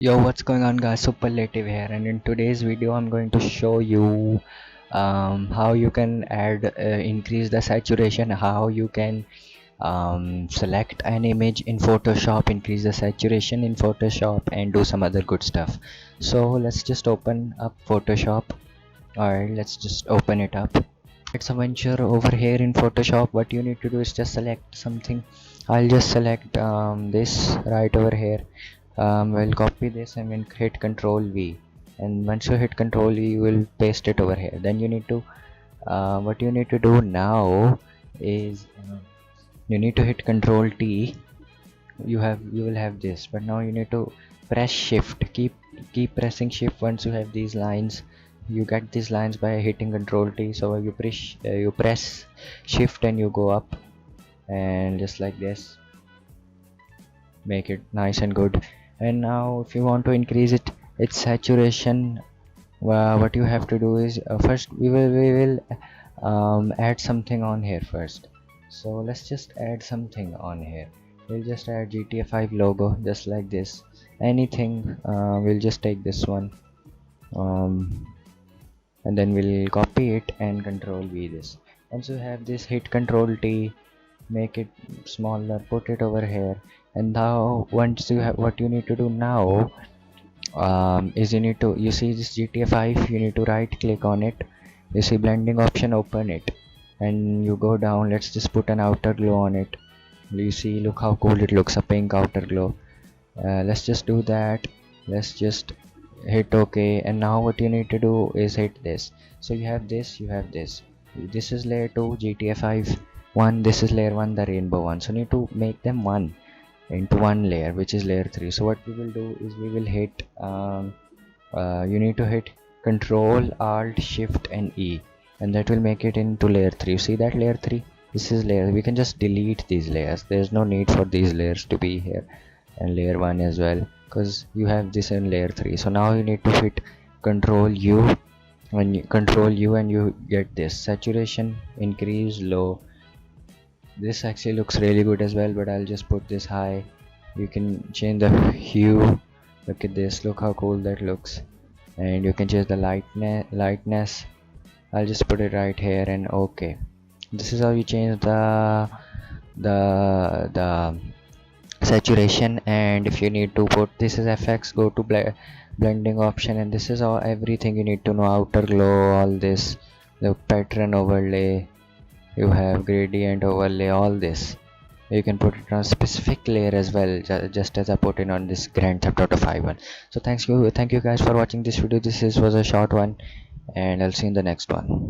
Yo, what's going on guys? Superlative here, and in today's video I'm going to show you how you can increase the saturation, how you can select an image in Photoshop, increase the saturation in Photoshop, and do some other good stuff. So let's just open up Photoshop. Alright, let's just open it up. It's a venture over here in Photoshop. What you need to do is just select something. I'll just select this right over here. We'll copy this and then hit Control V, and once you hit Control V you will paste it over here. Then you need to what you need to do now is you need to hit Control T. You will have this, but now you need to press Shift. Keep pressing Shift. Once you have these lines, you get these lines by hitting Control T. So you press Shift and you go up, and just like this, make it nice and good. And now if you want to increase its saturation, what you have to do is first we will add something on here first. So let's just add something on here. We'll just add GTA 5 logo just like this. Anything, we'll just take this one, and then we'll copy it and Control V this. Once you have this, hit Control T, make it smaller, put it over here. And now once you have, what you need to do now is you see this GTA 5, you need to right click on it. You see blending option, open it, and you go down. Let's just put an outer glow on it. You see, look how cool it looks, a pink outer glow. Let's just do that. Let's just hit OK, and now what you need to do is hit this. So you have this, this is layer 2 GTA 5 one, this is layer 1 the rainbow one. So need to make them one into one layer, which is layer 3. So what we will do is we will hit you need to hit Control Alt Shift and E, and that will make it into layer 3. You see that layer 3, this is layer. We can just delete these layers. There's no need for these layers to be here, and layer 1 as well, because you have this in layer 3. So now you need to hit Control U, and you get this saturation, increase, low. This actually looks really good as well, but I'll just put this high. You can change the hue. Look at this, look how cool that looks. And you can change the lightness. I'll just put it right here, and okay. This is how you change the saturation. And if you need to put, this is FX, go to blending option, and this is all everything you need to know. Outer glow, all this, the pattern overlay, you have gradient overlay, all this. You can put it on a specific layer as well, just as I put it on this Grand Theft Auto 5 one. So thank you guys for watching this video. This was a short one, and I'll see you in the next one.